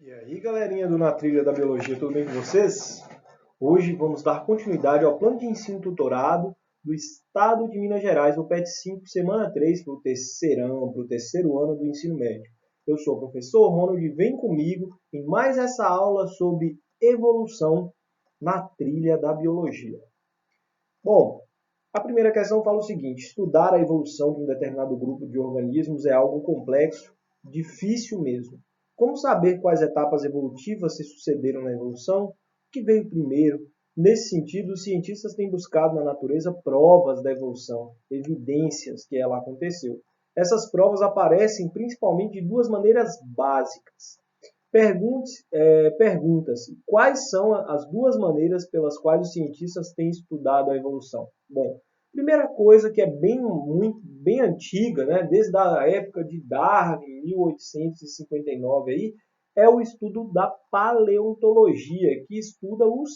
E aí, galerinha do Na Trilha da Biologia, tudo bem com vocês? Hoje vamos dar continuidade ao plano de ensino tutorado do Estado de Minas Gerais, o PET 5, semana 3, para o terceiro ano do ensino médio. Eu sou o professor Ronald e vem comigo em mais essa aula sobre evolução na trilha da biologia. Bom, a primeira questão fala o seguinte: estudar a evolução de um determinado grupo de organismos é algo complexo, difícil mesmo. Como saber quais etapas evolutivas se sucederam na evolução? O que veio primeiro? Nesse sentido, os cientistas têm buscado na natureza provas da evolução, evidências que ela aconteceu. Essas provas aparecem principalmente de duas maneiras básicas. Pergunta-se quais são as duas maneiras pelas quais os cientistas têm estudado a evolução. Bom, primeira coisa que é bem antiga, né, desde a época de Darwin, 1859, aí, é o estudo da paleontologia, que estuda os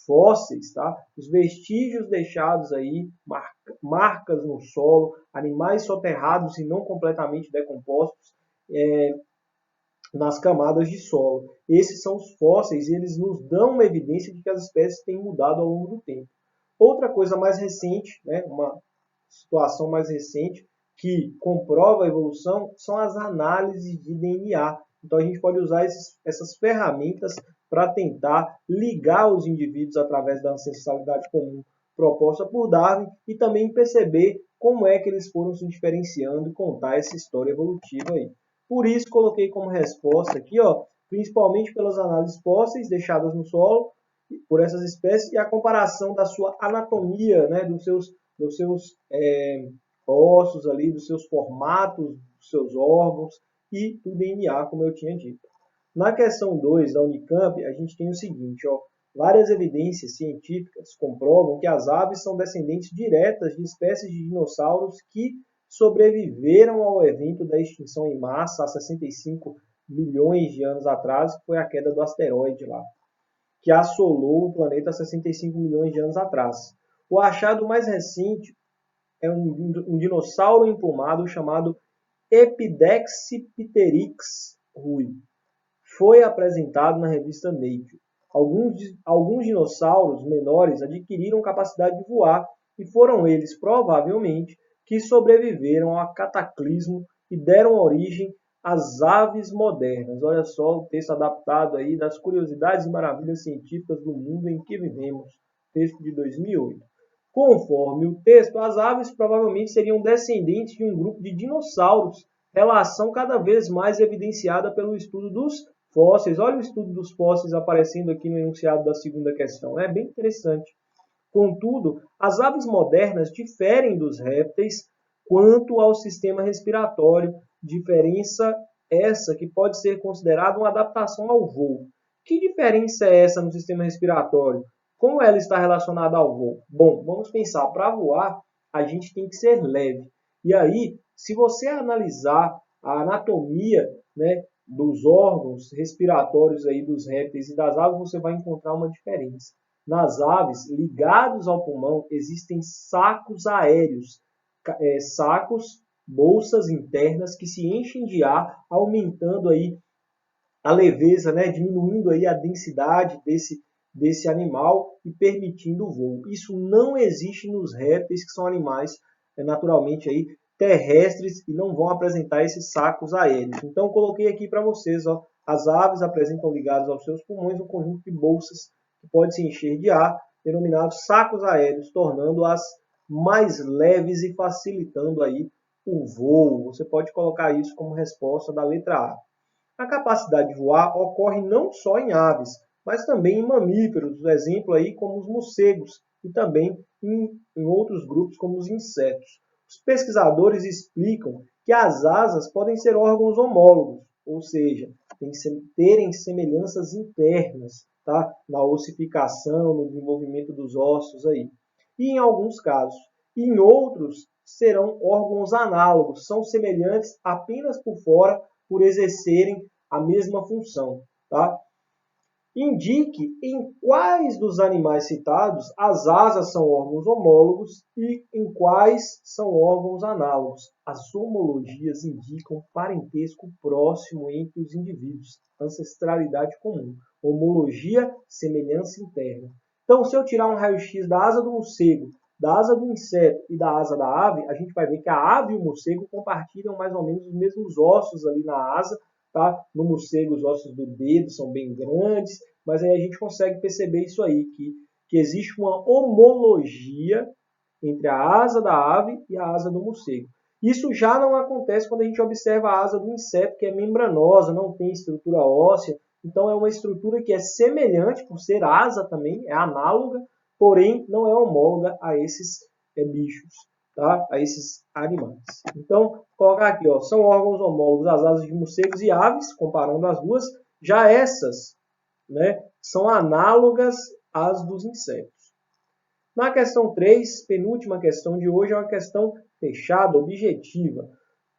fósseis, tá? Os vestígios deixados aí, marcas no solo, animais soterrados e não completamente decompostos, nas camadas de solo. Esses são os fósseis e eles nos dão uma evidência de que as espécies têm mudado ao longo do tempo. Outra coisa mais recente, né, uma situação mais recente que comprova a evolução são as análises de DNA. Então a gente pode usar essas ferramentas para tentar ligar os indivíduos através da ancestralidade comum proposta por Darwin e também perceber como é que eles foram se diferenciando e contar essa história evolutiva aí. Por isso, coloquei como resposta aqui, ó, principalmente pelas análises fósseis deixadas no solo por essas espécies e a comparação da sua anatomia, né, dos seus ossos ali, dos seus formatos, dos seus órgãos e do DNA, como eu tinha dito. Na questão 2 da Unicamp, a gente tem o seguinte, ó, várias evidências científicas comprovam que as aves são descendentes diretas de espécies de dinossauros que sobreviveram ao evento da extinção em massa há 65 milhões de anos atrás, que foi a queda do asteroide lá, que assolou o planeta há 65 milhões de anos atrás. O achado mais recente é um dinossauro emplumado chamado Epidexipterix rui. Foi apresentado na revista Nature. Alguns dinossauros menores adquiriram capacidade de voar e foram eles, provavelmente, que sobreviveram ao cataclismo e deram origem às aves modernas. Olha só o texto adaptado aí das curiosidades e maravilhas científicas do mundo em que vivemos, texto de 2008. Conforme o texto, as aves provavelmente seriam descendentes de um grupo de dinossauros, relação cada vez mais evidenciada pelo estudo dos fósseis. Olha o estudo dos fósseis aparecendo aqui no enunciado da segunda questão. É bem interessante. Contudo, as aves modernas diferem dos répteis quanto ao sistema respiratório, diferença essa que pode ser considerada uma adaptação ao voo. Que diferença é essa no sistema respiratório? Como ela está relacionada ao voo? Bom, vamos pensar, para voar, a gente tem que ser leve. E aí, se você analisar a anatomia, né, dos órgãos respiratórios aí dos répteis e das aves, você vai encontrar uma diferença. Nas aves, ligados ao pulmão, existem sacos aéreos, sacos, bolsas internas que se enchem de ar, aumentando aí a leveza, né, diminuindo aí a densidade desse animal e permitindo o voo. Isso não existe nos répteis, que são animais naturalmente aí terrestres e não vão apresentar esses sacos aéreos. Então, coloquei aqui para vocês, ó, as aves apresentam ligados aos seus pulmões um conjunto de bolsas que pode se encher de ar, denominados sacos aéreos, tornando-as mais leves e facilitando aí o voo. Você pode colocar isso como resposta da letra A. A capacidade de voar ocorre não só em aves, mas também em mamíferos, por exemplo aí como os morcegos, e também em outros grupos como os insetos. Os pesquisadores explicam que as asas podem ser órgãos homólogos, ou seja, terem semelhanças internas, tá? Na ossificação, no desenvolvimento dos ossos aí. E em alguns casos. Em outros, serão órgãos análogos, são semelhantes apenas por fora, por exercerem a mesma função. Tá? Indique em quais dos animais citados as asas são órgãos homólogos e em quais são órgãos análogos. As homologias indicam parentesco próximo entre os indivíduos, ancestralidade comum. Homologia, semelhança interna. Então, se eu tirar um raio-x da asa do morcego, da asa do inseto e da asa da ave, a gente vai ver que a ave e o morcego compartilham mais ou menos os mesmos ossos ali na asa. Tá? No morcego, os ossos do dedo são bem grandes, mas aí a gente consegue perceber isso aí, que existe uma homologia entre a asa da ave e a asa do morcego. Isso já não acontece quando a gente observa a asa do inseto, que é membranosa, não tem estrutura óssea, então é uma estrutura que é semelhante, por ser asa também, é análoga, porém não é homóloga a esses bichos. Tá? A esses animais. Então, colocar aqui, ó, são órgãos homólogos as asas de morcegos e aves, comparando as duas. Já essas, né, são análogas às dos insetos. Na questão 3, penúltima questão de hoje, é uma questão fechada, objetiva.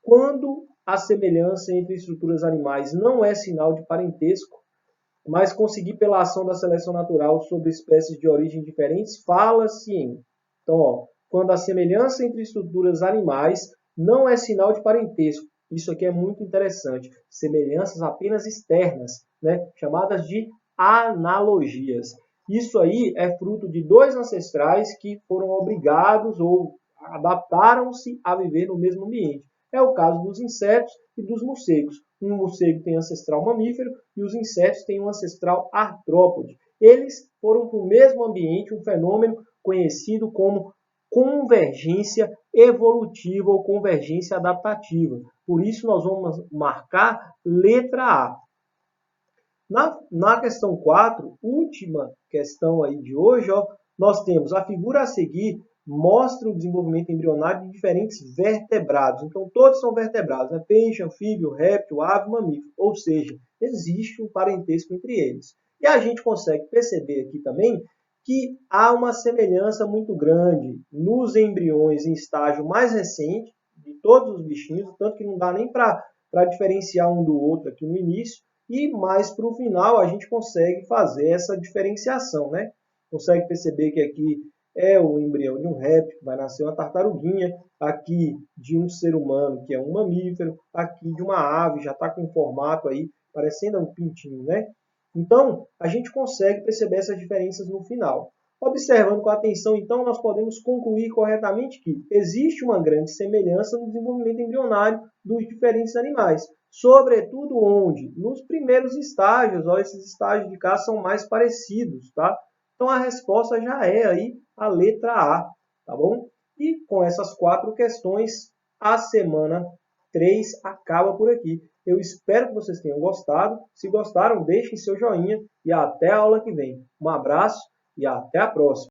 Quando a semelhança entre estruturas animais não é sinal de parentesco, mas conseguir pela ação da seleção natural sobre espécies de origem diferentes, fala-se em. Então, ó, quando a semelhança entre estruturas animais não é sinal de parentesco. Isso aqui é muito interessante. Semelhanças apenas externas, né? Chamadas de analogias. Isso aí é fruto de dois ancestrais que foram obrigados ou adaptaram-se a viver no mesmo ambiente. É o caso dos insetos e dos morcegos. Um morcego tem ancestral mamífero e os insetos têm um ancestral artrópode. Eles foram para o mesmo ambiente, um fenômeno conhecido como convergência evolutiva ou convergência adaptativa. Por isso, nós vamos marcar letra A. Na questão 4, última questão aí de hoje, ó, nós temos a figura a seguir mostra o desenvolvimento embrionário de diferentes vertebrados. Então, todos são vertebrados, né? Peixe, anfíbio, réptil, ave, mamífero. Ou seja, existe um parentesco entre eles. E a gente consegue perceber aqui também que há uma semelhança muito grande nos embriões em estágio mais recente de todos os bichinhos, tanto que não dá nem para diferenciar um do outro aqui no início, e mais para o final a gente consegue fazer essa diferenciação, né? Consegue perceber que aqui é o embrião de um réptil, vai nascer uma tartaruguinha, aqui de um ser humano, que é um mamífero, aqui de uma ave, já está com um formato aí, parecendo um pintinho, né? Então, a gente consegue perceber essas diferenças no final. Observando com atenção, então, nós podemos concluir corretamente que existe uma grande semelhança no desenvolvimento embrionário dos diferentes animais. Sobretudo onde? Nos primeiros estágios, ó, esses estágios de cá são mais parecidos, tá? Então a resposta já é aí a letra A, tá bom? E com essas 4 questões, a semana 3 acaba por aqui. Eu espero que vocês tenham gostado. Se gostaram, deixem seu joinha e até a aula que vem. Um abraço e até a próxima.